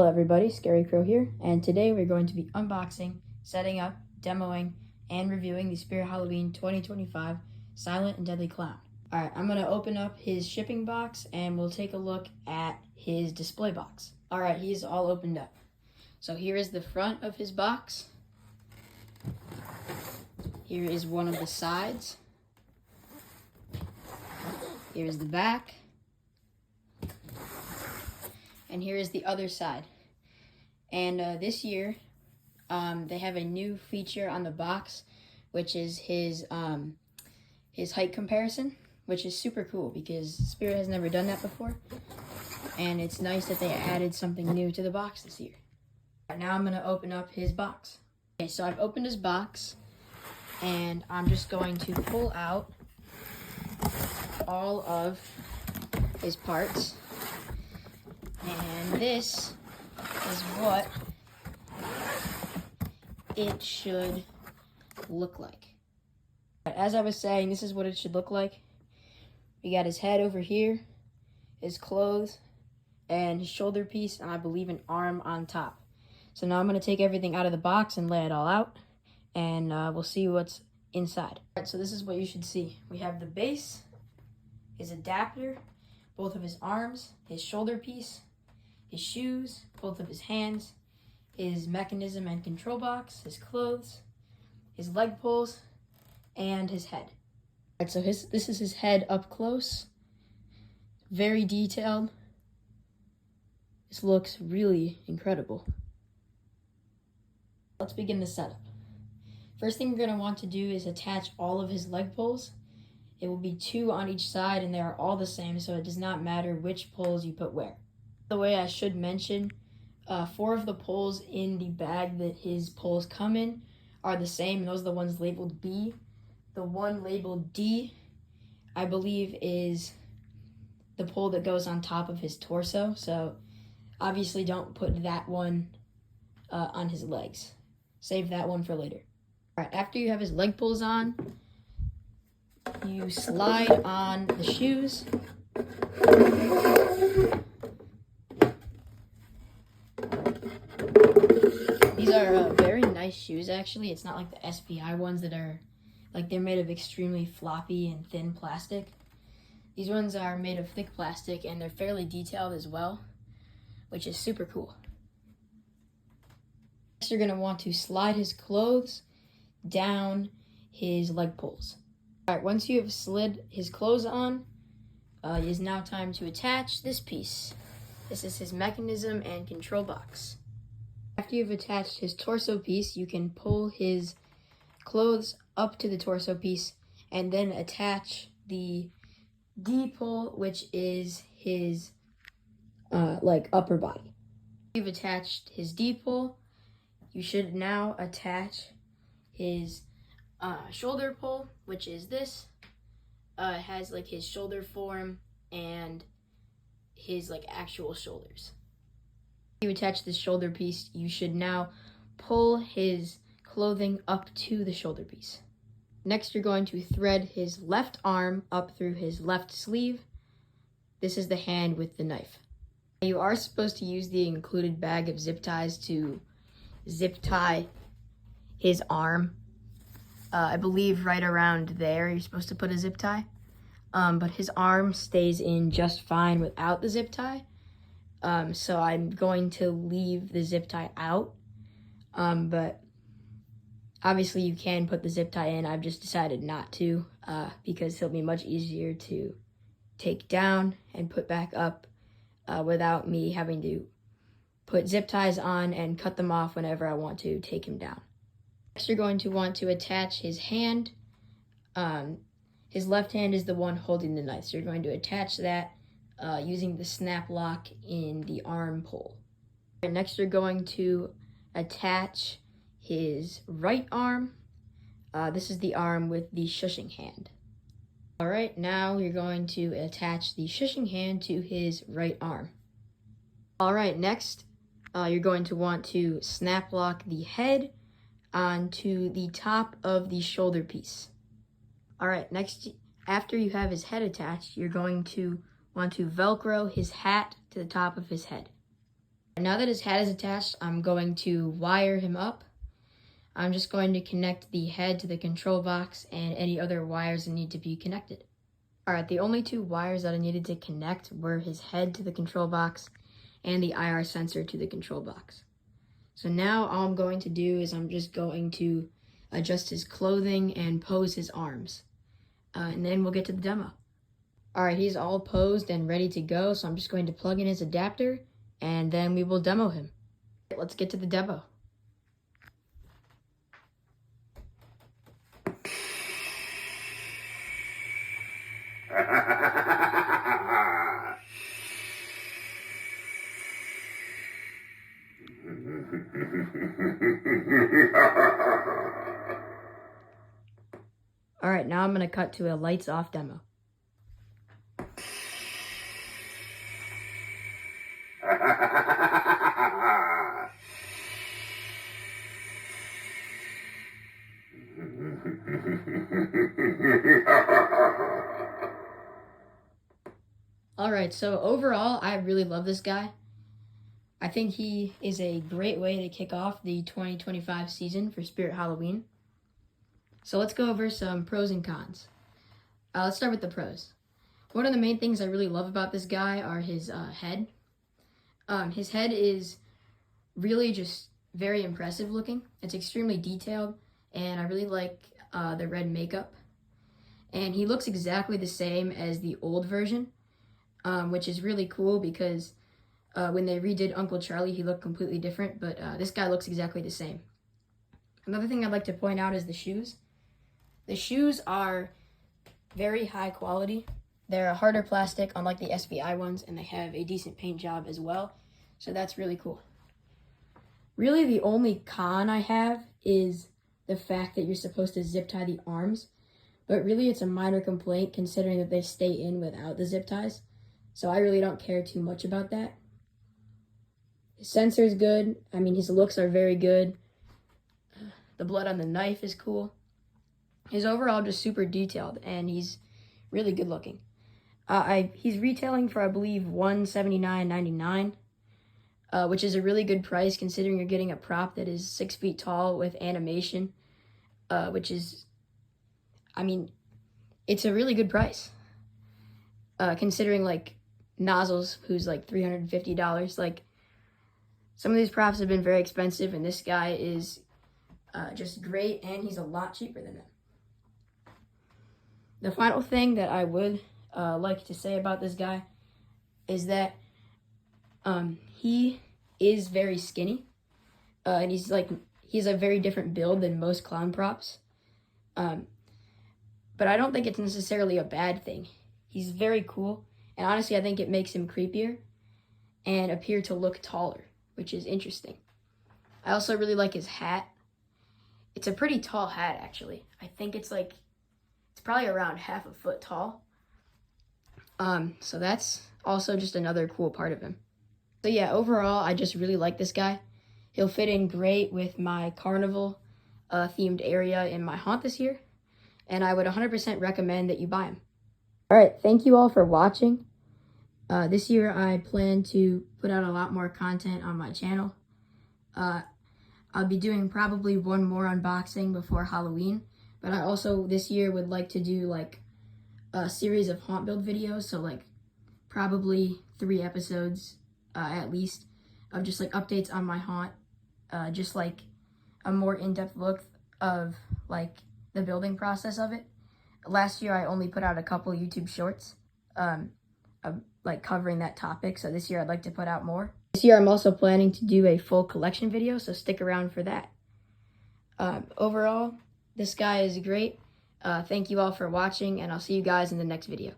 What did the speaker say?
Hello everybody, Scary Crow here, and today we're going to be unboxing, setting up, demoing, and reviewing the Spirit Halloween 2025 Silent and Deadly Clown. Alright, I'm going to open up his shipping box and we'll take a look at his display box. Alright, he's all opened up. So here is the front of his box. Here is one of the sides. Here is the back. And here is the other side. And this year, they have a new feature on the box, which is his height comparison, which is super cool because Spirit has never done that before. And it's nice that they added something new to the box this year. Right, now I'm gonna open up his box. Okay, so I've opened his box, and I'm just going to pull out all of his parts. And this is what it should look like. As I was saying, this is what it should look like. We got his head over here, his clothes, and his shoulder piece, and I believe an arm on top. So now I'm going to take everything out of the box and lay it all out, and we'll see what's inside. All right, so this is what you should see. We have the base, his adapter, both of his arms, his shoulder piece, his shoes, both of his hands, his mechanism and control box, his clothes, his leg pulls, and his head. All right, so this is his head up close. Very detailed. This looks really incredible. Let's begin the setup. First thing we're going to want to do is attach all of his leg pulls. It will be 2 on each side, and they are all the same, so it does not matter which pulls you put where. By the way, I should mention, 4 of the pulls in the bag that his pulls come in are the same, and those are the ones labeled B. The one labeled D, I believe, is the pull that goes on top of his torso, so obviously don't put that one on his legs. Save that one for later. All right, after you have his leg pulls on, you slide on the shoes. These are very nice shoes, actually. It's not like the SPI ones that are, like, they're made of extremely floppy and thin plastic. These ones are made of thick plastic, and they're fairly detailed as well, which is super cool. Next, you're going to want to slide his clothes down his leg pulls. All right, once you have slid his clothes on, it is now time to attach this piece. This is his mechanism and control box. After you've attached his torso piece, you can pull his clothes up to the torso piece and then attach the D-pull, which is his upper body. You've attached his D-pull. You should now attach his shoulder pull, which is this. It has like his shoulder form and his actual shoulders. You attach this shoulder piece, you should now pull his clothing up to the shoulder piece. Next, you're going to thread his left arm up through his left sleeve. This is the hand with the knife. You are supposed to use the included bag of zip ties to zip tie his arm. I believe right around there you're supposed to put a zip tie. But his arm stays in just fine without the zip tie. So I'm going to leave the zip tie out. But obviously you can put the zip tie in. I've just decided not to because he'll be much easier to take down and put back up without me having to put zip ties on and cut them off whenever I want to take him down. Next, you're going to want to attach his hand. His left hand is the one holding the knife, so you're going to attach that using the snap lock in the arm pull. And next, you're going to attach his right arm. This is the arm with the shushing hand. All right, now you're going to attach the shushing hand to his right arm. All right, next, you're going to want to snap lock the head onto the top of the shoulder piece. All right, next, after you have his head attached, you're going to want to Velcro his hat to the top of his head. Now that his hat is attached, I'm going to wire him up. I'm just going to connect the head to the control box and any other wires that need to be connected. Alright, the only two wires that I needed to connect were his head to the control box and the IR sensor to the control box. So now all I'm going to do is I'm just going to adjust his clothing and pose his arms. And then we'll get to the demo. Alright, he's all posed and ready to go, so I'm just going to plug in his adapter and then we will demo him. Let's get to the demo. Alright, now I'm going to cut to a lights off demo. Alright, so overall, I really love this guy. I think he is a great way to kick off the 2025 season for Spirit Halloween. So let's go over some pros and cons. Let's start with the pros. One of the main things I really love about this guy are his head. His head is really just very impressive looking. It's extremely detailed, and I really like the red makeup. And he looks exactly the same as the old version, which is really cool because when they redid Uncle Charlie, he looked completely different, but this guy looks exactly the same. Another thing I'd like to point out is the shoes. The shoes are very high quality. They're a harder plastic, unlike the SBI ones, and they have a decent paint job as well, so that's really cool. Really, the only con I have is the fact that you're supposed to zip tie the arms, but really it's a minor complaint considering that they stay in without the zip ties, so I really don't care too much about that. His sensor is good. I mean, his looks are very good. The blood on the knife is cool. He's overall just super detailed, and he's really good looking. He's retailing for, I believe, $179.99, which is a really good price considering you're getting a prop that is 6 feet tall with animation, which is, I mean, it's a really good price. Considering, like, Nozzles, who's like $350, like, some of these props have been very expensive, and this guy is just great, and he's a lot cheaper than them. The final thing that I would like to say about this guy is that he is very skinny, and he's a very different build than most clown props. But I don't think it's necessarily a bad thing. He's very cool, and honestly, I think it makes him creepier and appear to look taller, which is interesting. I also really like his hat. It's a pretty tall hat, actually. I think it's probably around half a foot tall. So that's also just another cool part of him. So yeah, overall, I just really like this guy. He'll fit in great with my carnival themed area in my haunt this year, and I would 100% recommend that you buy him. All right, thank you all for watching. This year, I plan to put out a lot more content on my channel. I'll be doing probably one more unboxing before Halloween, but I also this year would like to do like a series of haunt build videos, so like probably 3 episodes at least of just like updates on my haunt, just like a more in-depth look of like the building process of it. Last year I only put out a couple YouTube shorts of like covering that topic, so this year I'd like to put out more. This year I'm also planning to do a full collection video, so stick around for that. Overall, this guy is great. Thank you all for watching, and I'll see you guys in the next video.